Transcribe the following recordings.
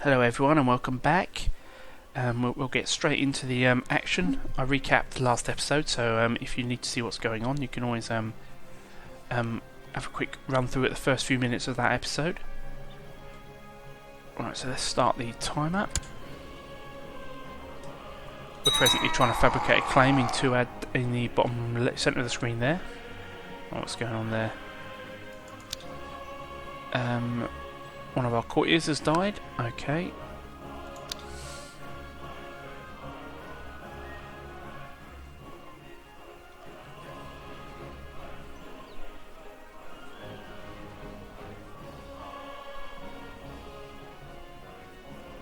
Hello everyone and welcome back. We'll get straight into the action. I recapped the last episode, so if you need to see what's going on, you can always have a quick run through at the first few minutes of that episode. Alright, so let's start the timer. We're presently trying to fabricate a claim in the bottom centre of the screen there. What's going on there? One of our courtiers has died. Okay.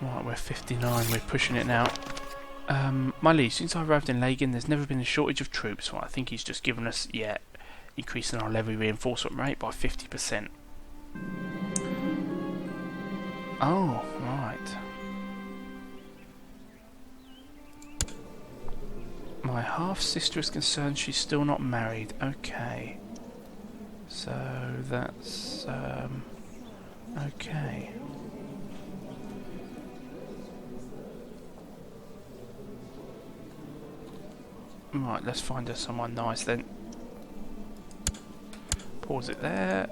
Right, we're 59. We're pushing it now. My liege, since I arrived in Lagan, there's never been a shortage of troops. Well, I think he's just given us, increasing our levy reinforcement rate by 50%. Oh, right. My half-sister is concerned she's still not married. Okay. So, that's... okay. Right, let's find her someone nice then. Pause it there.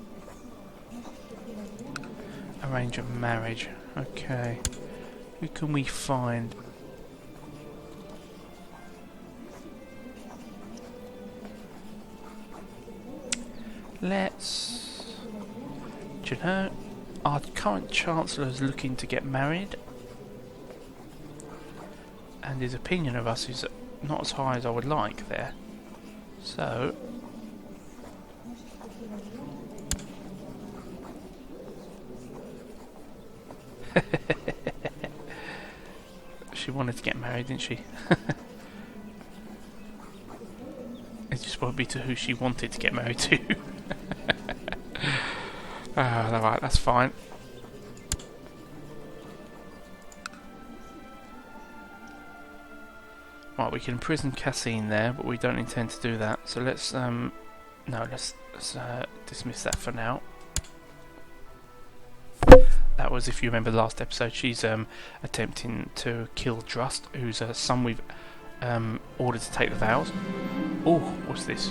Arrange a marriage. Okay. Who can we find? Let's... Do you know, our current Chancellor is looking to get married. And his opinion of us is not as high as I would like there. So... she wanted to get married, didn't she? It just won't be to who she wanted to get married to. Alright, that's fine. Right, we can imprison Cassine there, but we don't intend to do that. So let's let's dismiss that for now. That was, if you remember the last episode, she's attempting to kill Drust, who's a son we've ordered to take the vows. Oh, what's this?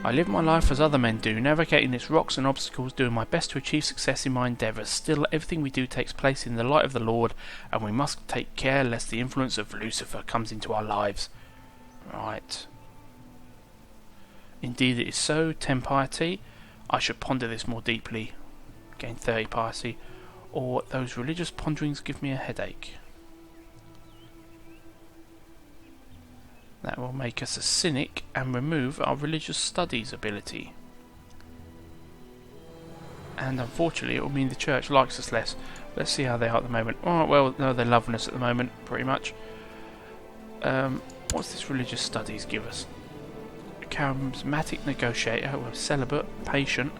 I live my life as other men do, navigating its rocks and obstacles, doing my best to achieve success in my endeavours. Still, everything we do takes place in the light of the Lord, and we must take care lest the influence of Lucifer comes into our lives. Right. Indeed it is so. 10 piety. I should ponder this more deeply. Gain 30 piety, or those religious ponderings give me a headache. That will make us a cynic and remove our religious studies ability. And unfortunately it will mean the church likes us less. Let's see how they are at the moment. Alright, well, no, they're loving us at the moment, pretty much. What's this religious studies give us? A charismatic negotiator, well, celibate, patient,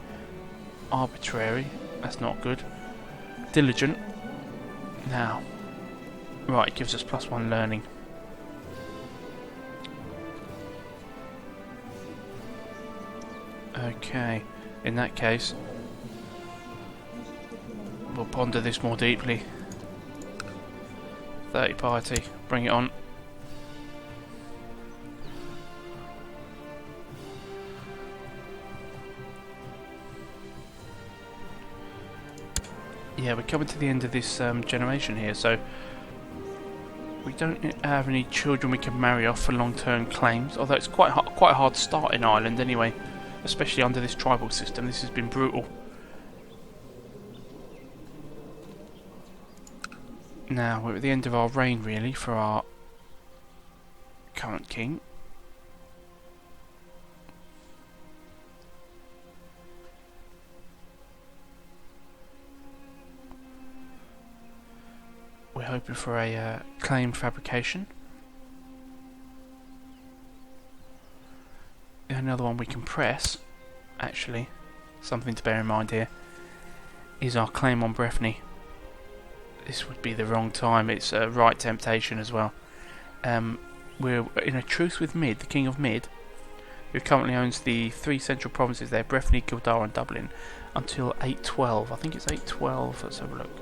arbitrary. That's not good. Diligent. Now. Right, it gives us +1 learning. Okay. In that case, we'll ponder this more deeply. 30 piety. Bring it on. Yeah, we're coming to the end of this generation here, so we don't have any children we can marry off for long-term claims. Although it's quite a hard start in Ireland anyway, especially under this tribal system. This has been brutal. Now we're at the end of our reign, really, for our current king. We're hoping for a claim fabrication. Another one we can press, actually, something to bear in mind here, is our claim on Breffni. This would be the wrong time. It's a right temptation as well. We're in a truce with Mid, the King of Mid, who currently owns the 3 central provinces there, Breffni, Kildare and Dublin, until 812. I think it's 812. Let's have a look.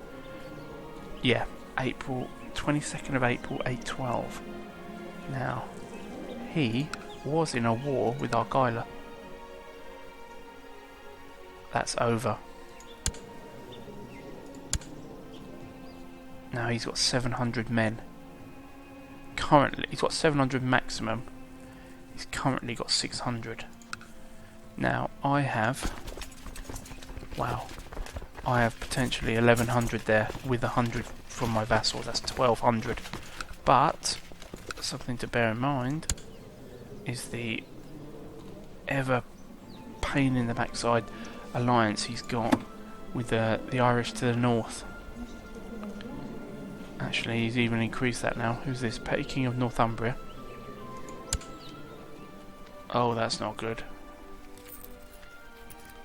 Yeah, April 22nd of April 812. Now, he was in a war with Argylla. That's over. Now he's got 700 men. Currently, he's got 700 maximum. He's currently got 600. Now, I have... Wow. I have potentially 1100 there with 100 from my vassals. That's 1200. But, something to bear in mind is the ever pain in the backside alliance he's got with the Irish to the north. Actually, he's even increased that now. Who's this? Petty King of Northumbria. Oh, that's not good.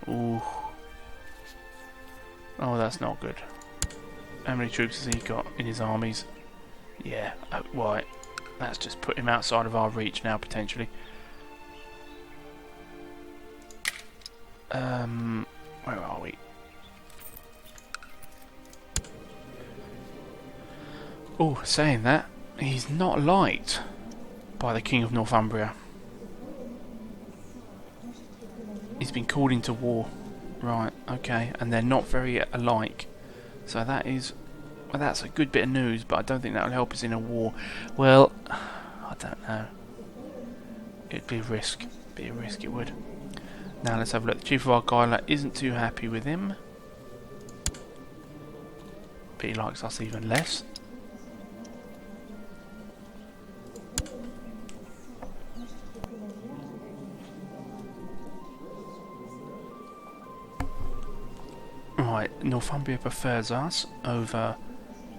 Ooh. Oh, that's not good. How many troops has he got in his armies? Yeah, right. That's just put him outside of our reach now, potentially. Where are we? Oh, saying that, he's not liked by the King of Northumbria. He's been called into war. Right, okay, and they're not very alike. So that is... Well, that's a good bit of news, but I don't think that'll help us in a war. Well, I don't know. It'd be a risk. Be a risk, it would. Now let's have a look. The Chief of Argylla isn't too happy with him. But he likes us even less. Right, Northumbria prefers us over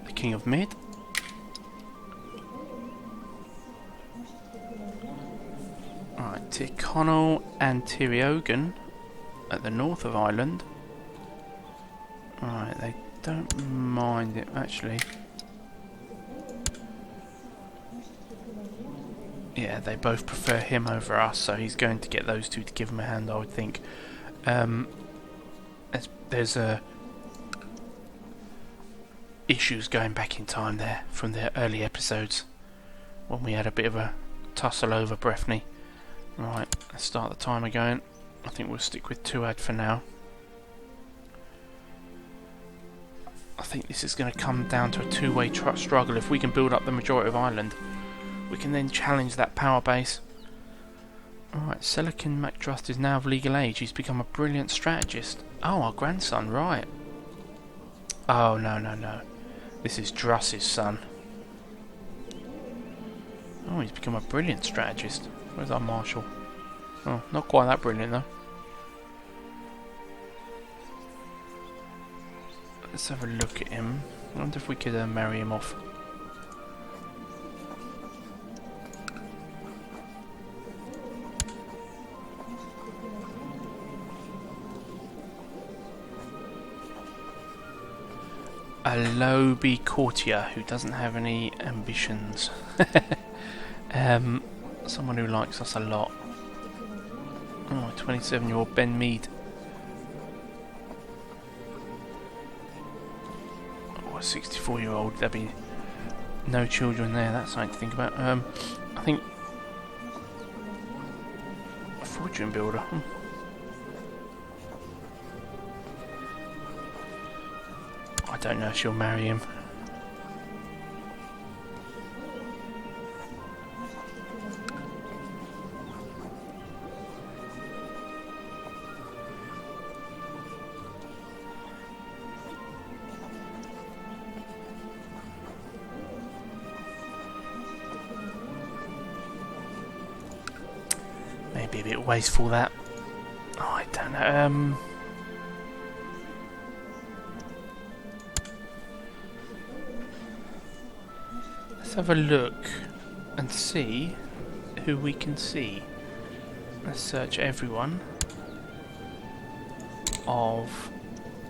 the King of Mid. Right, Tyrconnell and Tiriogan at the north of Ireland. Right, they don't mind it actually. Yeah, they both prefer him over us, so he's going to get those two to give him a hand, I would think. There's issues going back in time there from the early episodes when we had a bit of a tussle over Breffni. Right, let's start the timer going. I think we'll stick with Tuatha for now. I think this is going to come down to a two-way struggle. If we can build up the majority of Ireland, we can then challenge that power base. Alright, Selican MacDrust is now of legal age. He's become a brilliant strategist. Oh, our grandson, right. Oh, no. This is Druss's son. Oh, he's become a brilliant strategist. Where's our marshal? Oh, not quite that brilliant, though. Let's have a look at him. I wonder if we could marry him off. A Lobe courtier who doesn't have any ambitions. Someone who likes us a lot. Oh, 27-year-old Ben Mead. Oh, a 64-year-old. There'd be no children there. That's something to think about. I think a fortune builder. I don't know if she'll marry him. Maybe a bit wasteful that. Oh, I don't know. Let's have a look and see who we can see. Let's search everyone of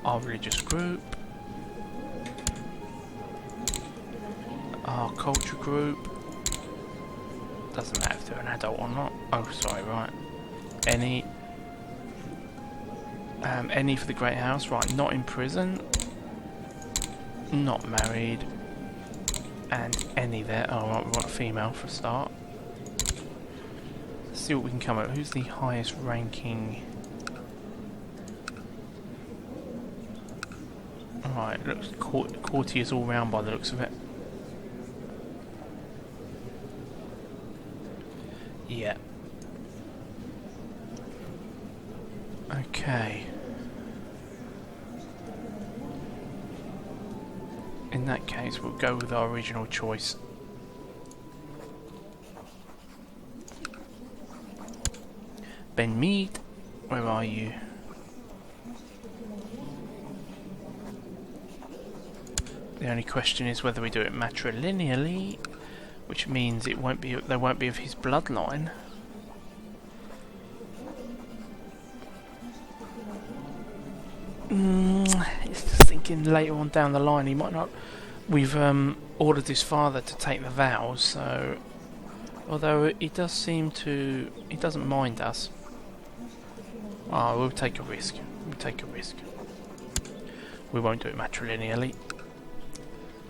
our religious group, our culture group. Doesn't matter if they're an adult or not. Oh, sorry, right. Any for the Great House, right? Not in prison. Not married. And any there. Oh, right, we want a female for a start. Let's see what we can come up with. Who's the highest ranking? Alright, looks courtiers all round by the looks of it. Yeah. Okay. In that case, we'll go with our original choice. Ben Mead, where are you? The only question is whether we do it matrilineally, which means it won't be. There won't be of his bloodline. It's just thinking later on down the line he might not. We've ordered his father to take the vows, so although he does seem to, he doesn't mind us. Oh, we'll take a risk. We'll take a risk. We won't do it matrilineally.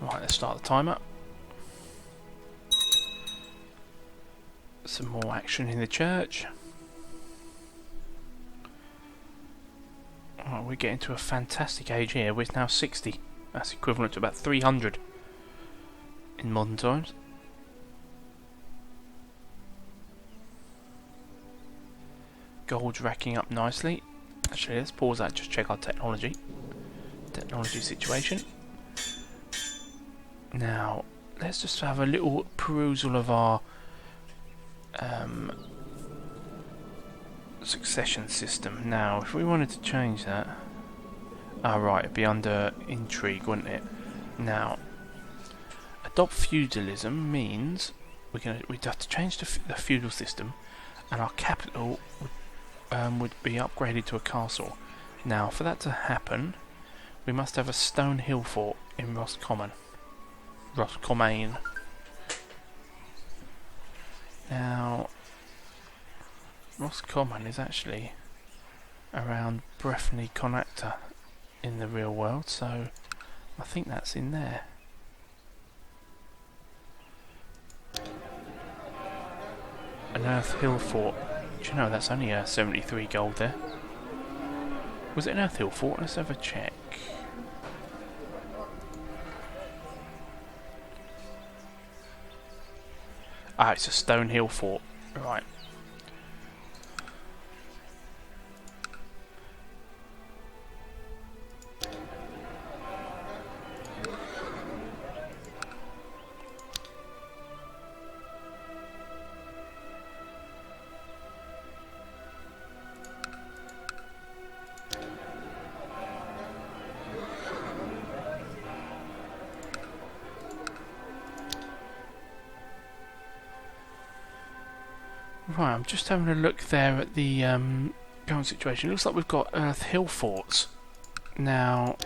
Right, let's start the timer. Some more action in the church. Oh, we're getting to a fantastic age here. We're now 60. That's equivalent to about 300 in modern times. Gold's racking up nicely. Actually, let's pause that, just check our technology situation. Now, let's just have a little perusal of our succession system. Now, if we wanted to change that, right, it'd be under intrigue, wouldn't it? Now, adopt feudalism means we'd have to change the feudal system, and our capital would be upgraded to a castle. Now, for that to happen, we must have a stone hill fort in Roscommon. Now, Roscommon is actually around Breffni Connachter in the real world, so I think that's in there. An Earth Hill Fort. Do you know that's only 73 gold there? Was it an Earth Hill Fort? Let's have a check. Ah, it's a stone hill fort. Right. Right, I'm just having a look there at the current situation. It looks like we've got Earth Hill forts. Now,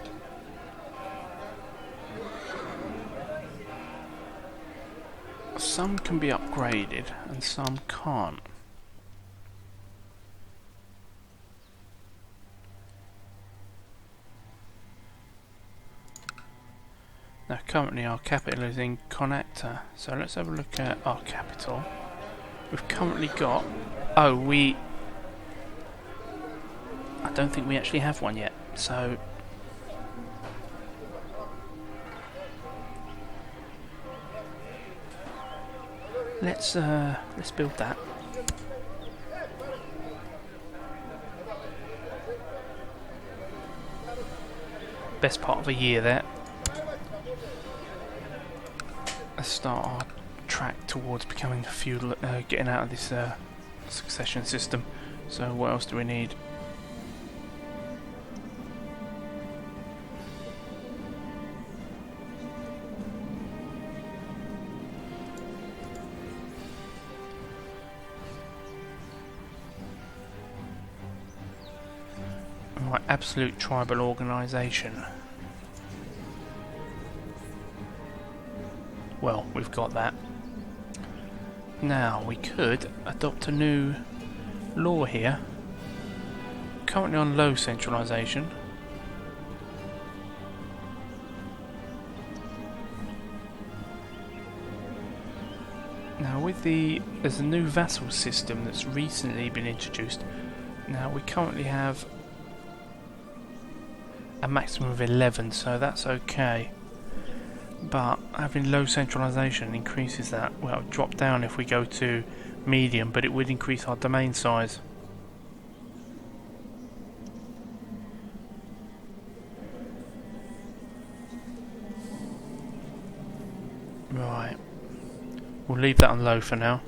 some can be upgraded and some can't. Now, currently our capital is in Connachter, so let's have a look at our capital. We've currently got... I don't think we actually have one yet, so... Let's build that. Best part of a year there. Let's start our track towards becoming feudal, getting out of this succession system. So what else do we need? Right, absolute tribal organisation. Well, we've got that. Now, we could adopt a new law here. Currently on low centralisation. Now there's a new vassal system that's recently been introduced. Now we currently have a maximum of 11, so that's okay. But having low centralisation increases that. Well, it'll drop down if we go to medium, but it would increase our domain size. Right. We'll leave that on low for now,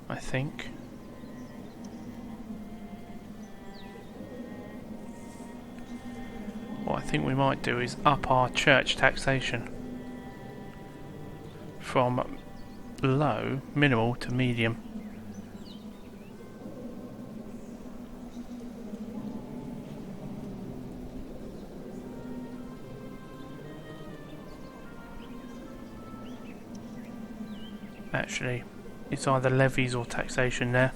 I think. What I think we might do is up our church taxation from low, minimal, to medium. Actually, it's either levies or taxation there.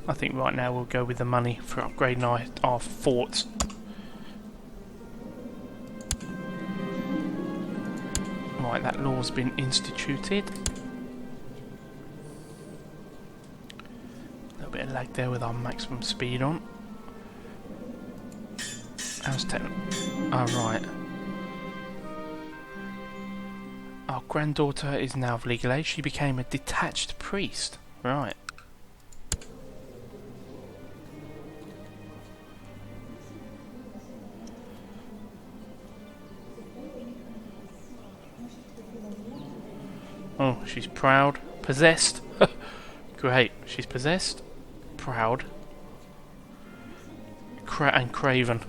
I think right now we'll go with the money for upgrading our forts. Right, that law's been instituted. A little bit of lag there with our maximum speed on. How's oh, right. Our granddaughter is now of legal age. She became a detached priest. Right. Oh, she's proud. Possessed. Great. She's possessed. Proud. And craven.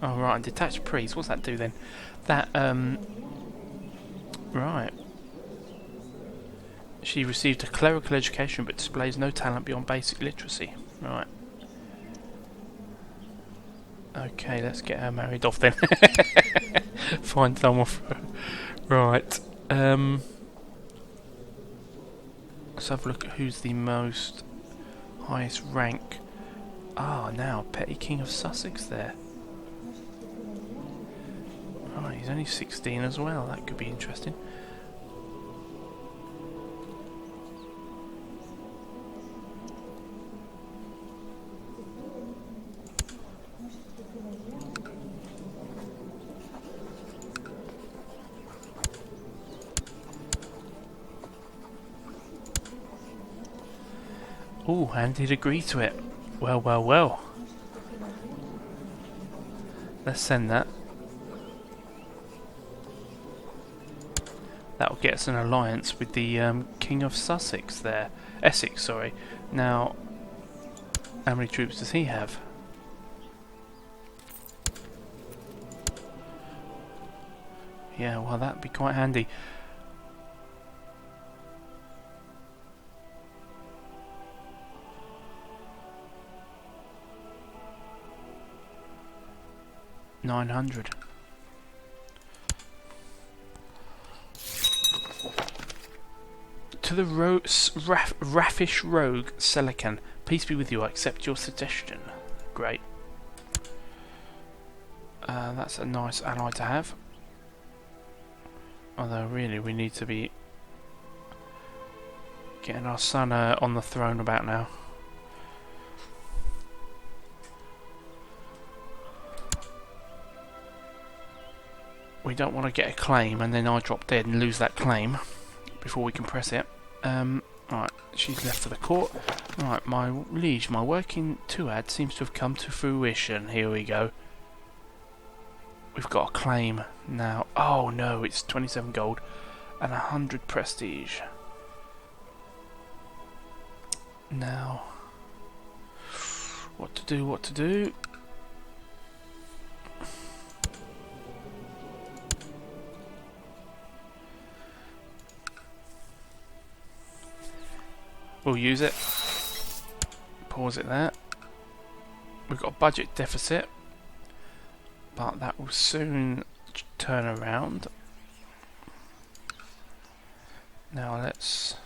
Oh, right. And detached priest. What's that do then? That, right. She received a clerical education but displays no talent beyond basic literacy. Right. Okay, let's get her married off then. Find someone for her. Right. Let's have a look at who's the most highest rank. Ah, now Petty King of Sussex there. Right, he's only 16 as well. That could be interesting. Oh, and he'd agree to it. Well, well, well. Let's send that. That'll get us an alliance with the King of Sussex there. Essex, sorry. Now, how many troops does he have? Yeah, well, that'd be quite handy. $900. To the raffish rogue Selican, peace be with you. I accept your suggestion. Great. That's a nice ally to have. Although really we need to be getting our son on the throne about now. We don't want to get a claim and then I drop dead and lose that claim before we can press it. Right, she's left for the court. Right, my liege, my working two-ad seems to have come to fruition. Here we go. We've got a claim now. Oh no, it's 27 gold and 100 prestige. Now, what to do, what to do? We'll use it. Pause it there. We've got a budget deficit, but that will soon turn around. Now let's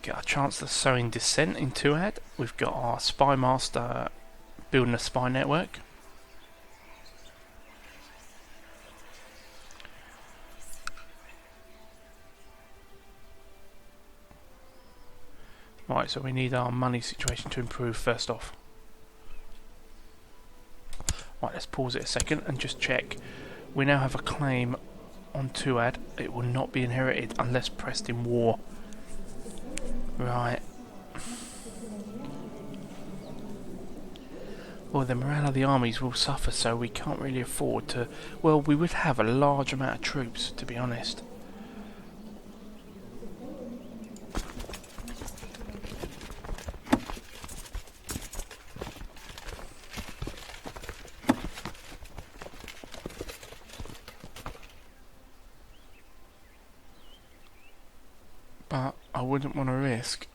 get our Chancellor sowing dissent in Tuad. We've got our Spy Master building a spy network. Right, so we need our money situation to improve first off. Right, let's pause it a second and just check. We now have a claim on Tuad. It will not be inherited unless pressed in war. Right. Well, the morale of the armies will suffer, so we can't really afford to... Well, we would have a large amount of troops, to be honest. But I wouldn't want to risk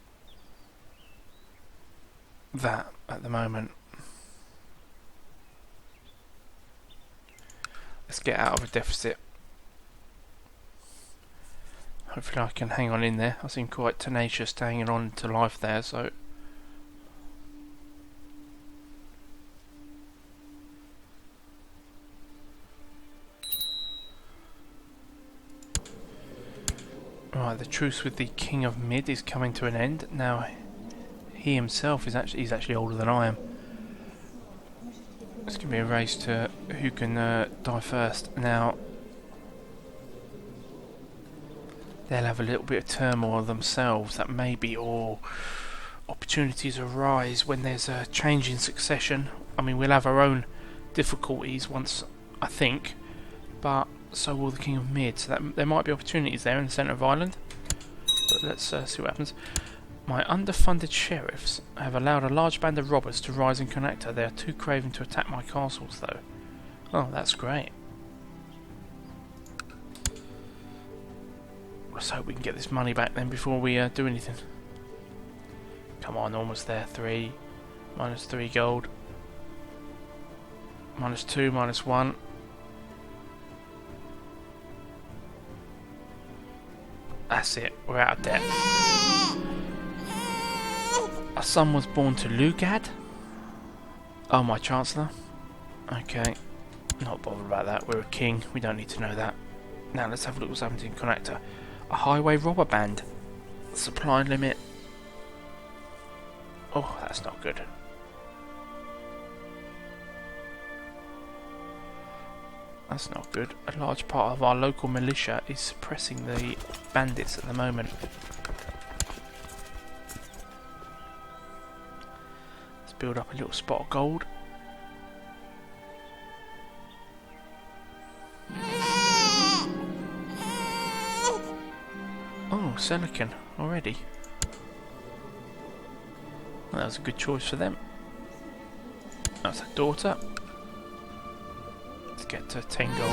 that at the moment. Let's get out of a deficit. Hopefully I can hang on in there. I seem quite tenacious to hanging on to life there, so... Right, the truce with the King of Mid is coming to an end. Now, he himself is he's actually older than I am. It's going to be a race to who can die first. Now, they'll have a little bit of turmoil themselves. That maybe or opportunities arise when there's a change in succession. I mean, we'll have our own difficulties once, I think, but so will the King of Mid, so that there might be opportunities there in the centre of Ireland. But let's see what happens. My underfunded sheriffs have allowed a large band of robbers to rise in Connector. They are too craven to attack my castles, though. Oh, that's great. Let's hope we can get this money back then before we do anything. Come on, almost there. 3, minus 3 gold. Minus 2, minus 1. That's it, we're out of debt. A son was born to Lugad? Oh, my Chancellor? Okay, not bothered about that, we're a king, we don't need to know that. Now let's have a look what's happened in Connector. A highway robber band. Supply limit. Oh, that's not good. That's not good. A large part of our local militia is suppressing the bandits at the moment. Let's build up a little spot of gold. Oh, silicon already. Well, that was a good choice for them. That's a daughter. Get to 10 gold.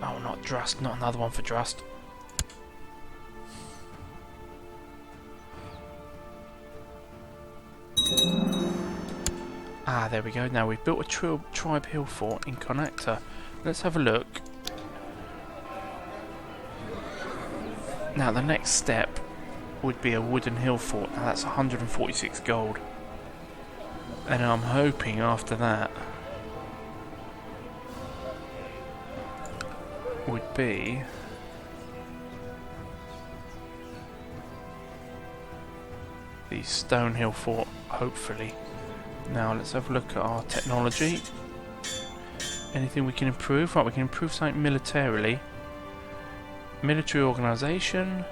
Oh, not Drust, not another one for Drust. Ah, there we go. Now we've built a tribe hill fort in Connector. Let's have a look. Now the next step would be a wooden hill fort. Now that's 146 gold. And I'm hoping after that would be the Stonehill Fort, hopefully. Now let's have a look at our technology. Anything we can improve? Right, we can improve something militarily. Military organisation.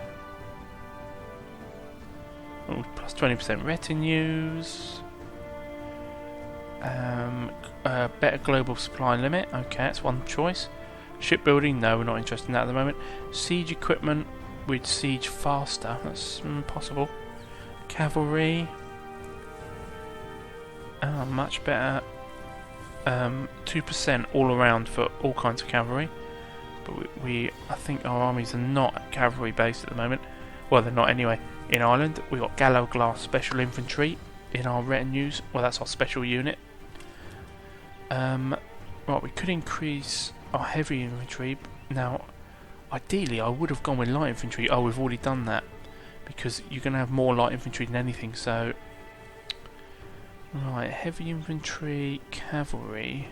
Oh, plus 20% retinues. Better global supply limit. Okay, that's one choice. Shipbuilding, no, we're not interested in that at the moment. Siege equipment, we'd siege faster. That's possible. Cavalry, much better. 2% all around for all kinds of cavalry. But I think our armies are not cavalry based at the moment. Well, they're not anyway. In Ireland, we've got Gallo Glass Special Infantry in our retinues. Well, that's our special unit. Right, we could increase our heavy infantry. Now, Ideally, I would have gone with light infantry. Oh, we've already done that. Because you're going to have more light infantry than anything, so... Right, heavy infantry, cavalry,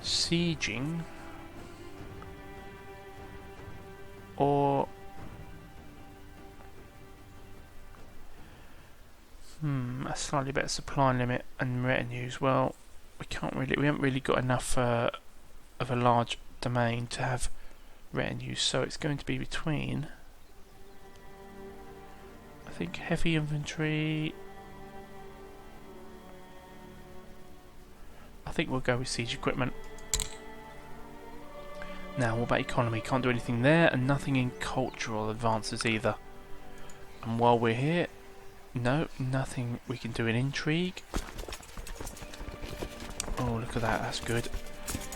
sieging, or... a slightly better supply limit and retinues. Well, we haven't really got enough of a large domain to have retinues, so it's going to be between... I think heavy infantry... I think we'll go with siege equipment. Now, what about economy? Can't do anything there, and nothing in cultural advances either. And while we're here, no, nothing we can do in intrigue. Oh, look at that, that's good.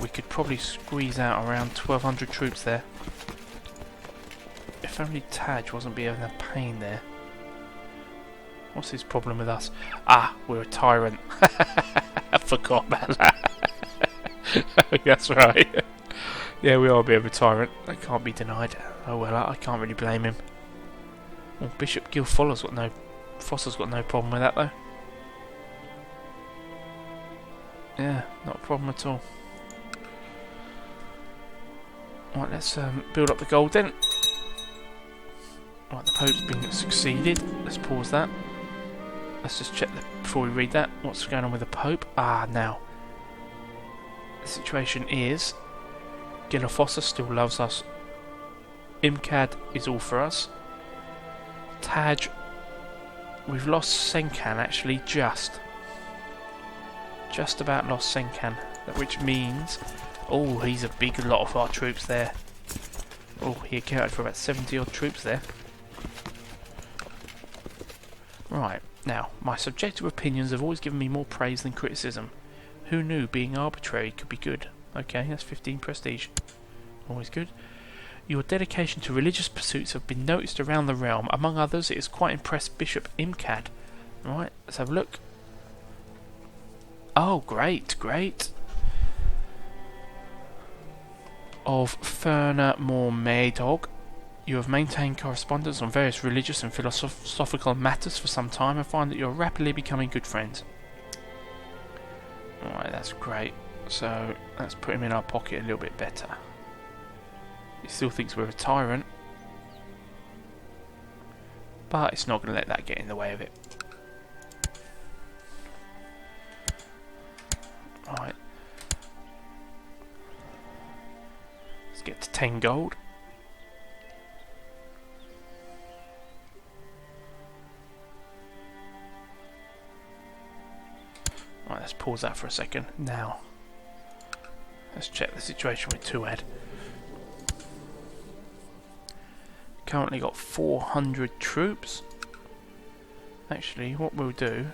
We could probably squeeze out around 1,200 troops there. If only Taj wasn't being a pain there. What's his problem with us? Ah, we're a tyrant. I forgot about that. That's right. Yeah, we are a bit of a tyrant. That can't be denied. Oh well, I can't really blame him. Well, Bishop Gilfoller's got no... Fosser's got no problem with that though. Yeah, not a problem at all. Right, let's build up the gold then. Right, the Pope's been succeeded. Let's pause that. Let's just check before we read that. What's going on with the Pope? Ah, now. The situation is... Gilofosser still loves us. Imcad is all for us. Taj... We've lost Senkan actually, just about lost Senkan. Which means... Oh, he's a big lot of our troops there. Oh, he accounted for about 70 odd troops there. Right. Now, my subjective opinions have always given me more praise than criticism. Who knew being arbitrary could be good? Okay, that's 15 prestige. Always good. Your dedication to religious pursuits have been noticed around the realm. Among others, it has quite impressed Bishop Imcad. Right, let's have a look. Oh, great, great. Of Ferner Maydog. You have maintained correspondence on various religious and philosophical matters for some time and find that you are rapidly becoming good friends. Alright, that's great. So, let's put him in our pocket a little bit better. He still thinks we're a tyrant. But it's not going to let that get in the way of it. Right. Let's get to 10 gold. Right, let's pause that for a second. Now, let's check the situation with Tuad. Currently got 400 troops. Actually, what we'll do...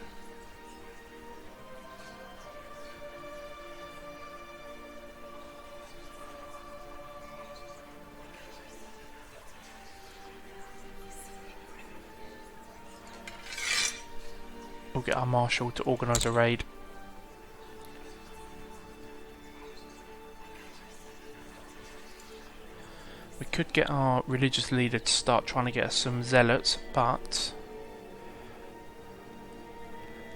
We'll get our marshal to organise a raid. We could get our religious leader to start trying to get us some zealots, but...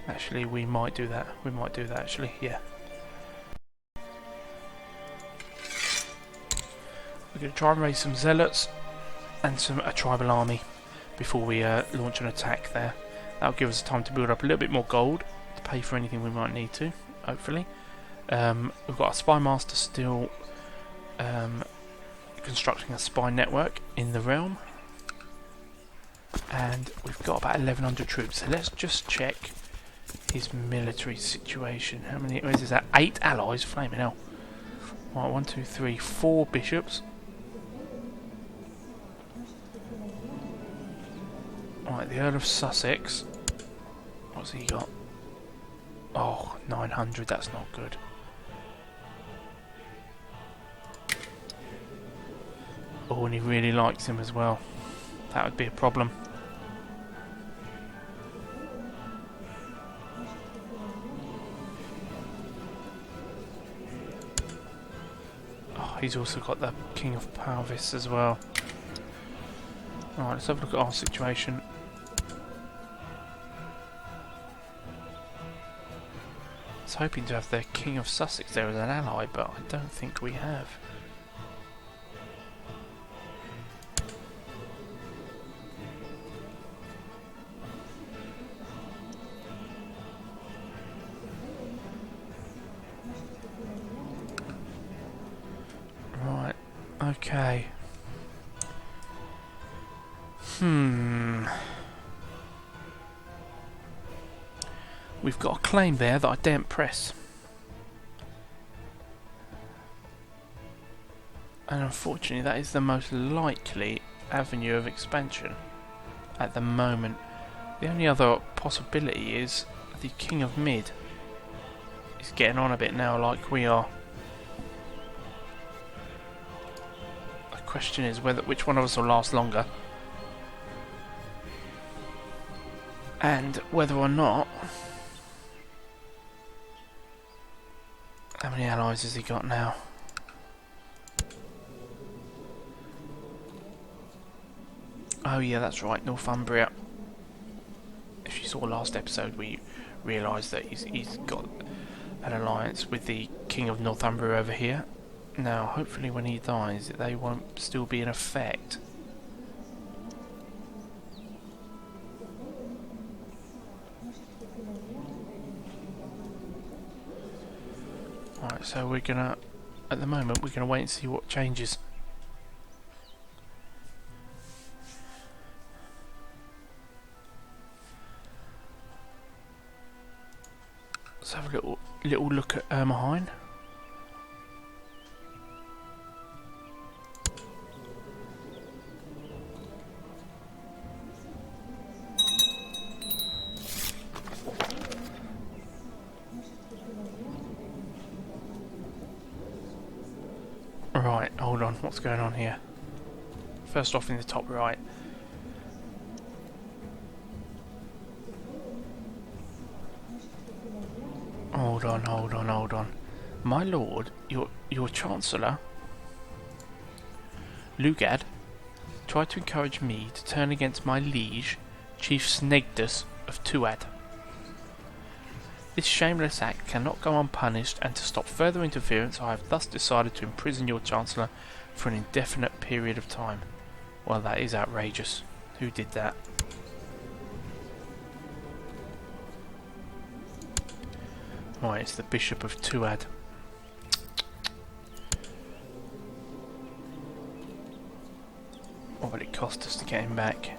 Actually, we might do that. We might do that, actually, yeah. We're going to try and raise some zealots and a tribal army before we launch an attack there. That'll give us time to build up a little bit more gold to pay for anything we might need to, hopefully. We've got a spy master still constructing a spy network in the realm. And we've got about 1,100 troops. So let's just check his military situation. How many? Is that 8 allies? Flaming hell. Right, 1, 2, 3, 4 bishops. Right, the Earl of Sussex. What's he got? Oh, 900. That's not good. Oh, and he really likes him as well. That would be a problem. Oh, he's also got the King of Palvis as well. Alright, let's have a look at our situation. I was hoping to have the King of Sussex there as an ally, but I don't think we have. Right, okay. We've got a claim there that I daren't press. And unfortunately that is the most likely avenue of expansion at the moment. The only other possibility is the King of Mid is getting on a bit now like we are. The question is which one of us will last longer. And whether or not... How many allies has he got now? Oh yeah, that's right, Northumbria. If you saw last episode, we realised that he's got an alliance with the King of Northumbria over here. Now, hopefully when he dies, they won't still be in effect. Alright, so we're gonna, at the moment, we're gonna wait and see what changes. Let's have a little look at Ermahine. Right, hold on, what's going on here? First off in the top right. Hold on. My lord, your Chancellor, Lugad, tried to encourage me to turn against my liege, Chief Snegdus of Tuad. This shameless act cannot go unpunished, and to stop further interference I have thus decided to imprison your Chancellor for an indefinite period of time. Well, that is outrageous. Who did that? Right, it's the Bishop of Tuad. What will it cost us to get him back?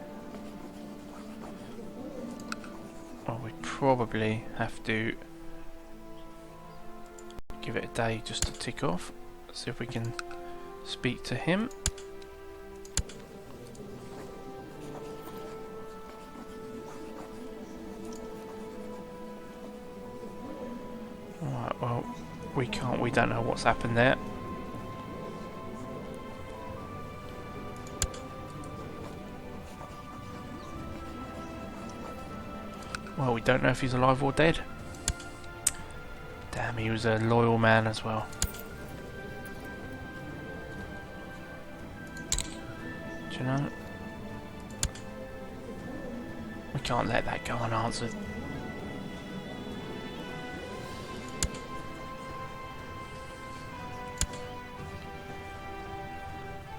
Well, we'd probably have to give it a day just to tick off. See if we can speak to him. Alright, well, we don't know what's happened there. Well, we don't know if he's alive or dead. Damn, he was a loyal man as well. Do you know? We can't let that go unanswered.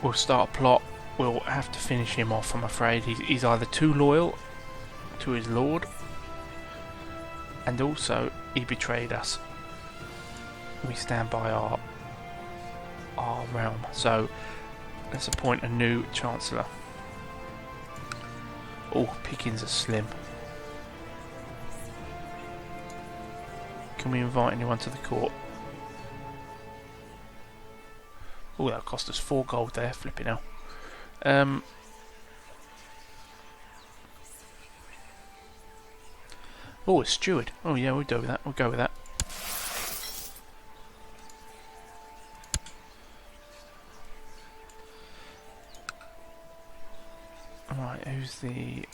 We'll start a plot. We'll have to finish him off, I'm afraid. He's either too loyal to his lord, and also he betrayed us. We stand by our realm. So let's appoint a new Chancellor. Oh, pickings are slim. Can we invite anyone to the court? Oh, that cost us 4 gold there, flipping hell. Oh, a steward. Oh yeah, we'll go with that. We'll go with that. Alright, who's the...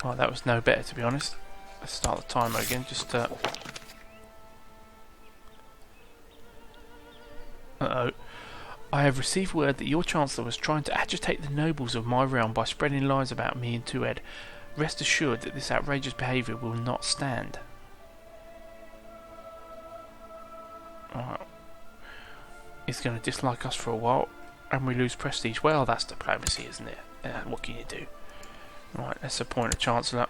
Well, that was no better, to be honest. Let's start the timer again, just to... Uh-oh. I have received word that your Chancellor was trying to agitate the nobles of my realm by spreading lies about me and Tued. Rest assured that this outrageous behaviour will not stand. Alright. He's going to dislike us for a while, and we lose prestige. Well, that's diplomacy, isn't it? What can you do? Right, let's appoint a Chancellor.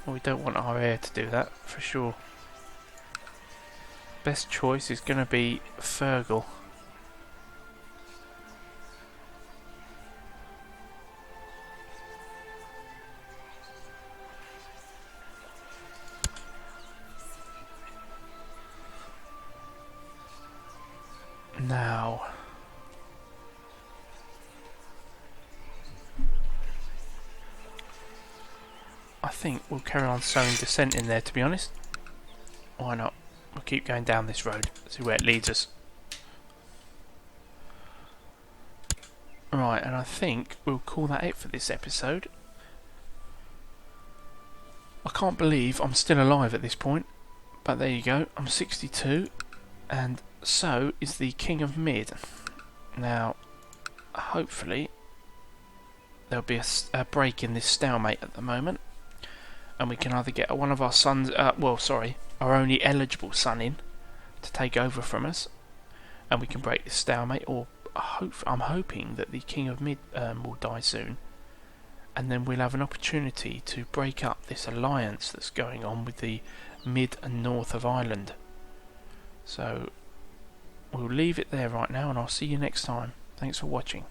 Well, we don't want our heir to do that, for sure. Best choice is going to be Fergal. Now, I think we'll carry on sowing dissent in there, to be honest. Why not? We'll keep going down this road, see where it leads us. Right, and I think we'll call that it for this episode. I can't believe I'm still alive at this point, but there you go, I'm 62, and so is the King of Mid. Now, hopefully, there'll be a break in this stalemate at the moment, and we can either get one of our sons, our only eligible son in to take over from us, and we can break this stalemate, or I'm hoping that the King of Mid will die soon, and then we'll have an opportunity to break up this alliance that's going on with the mid and north of Ireland. So we'll leave it there right now, and I'll see you next time. Thanks for watching.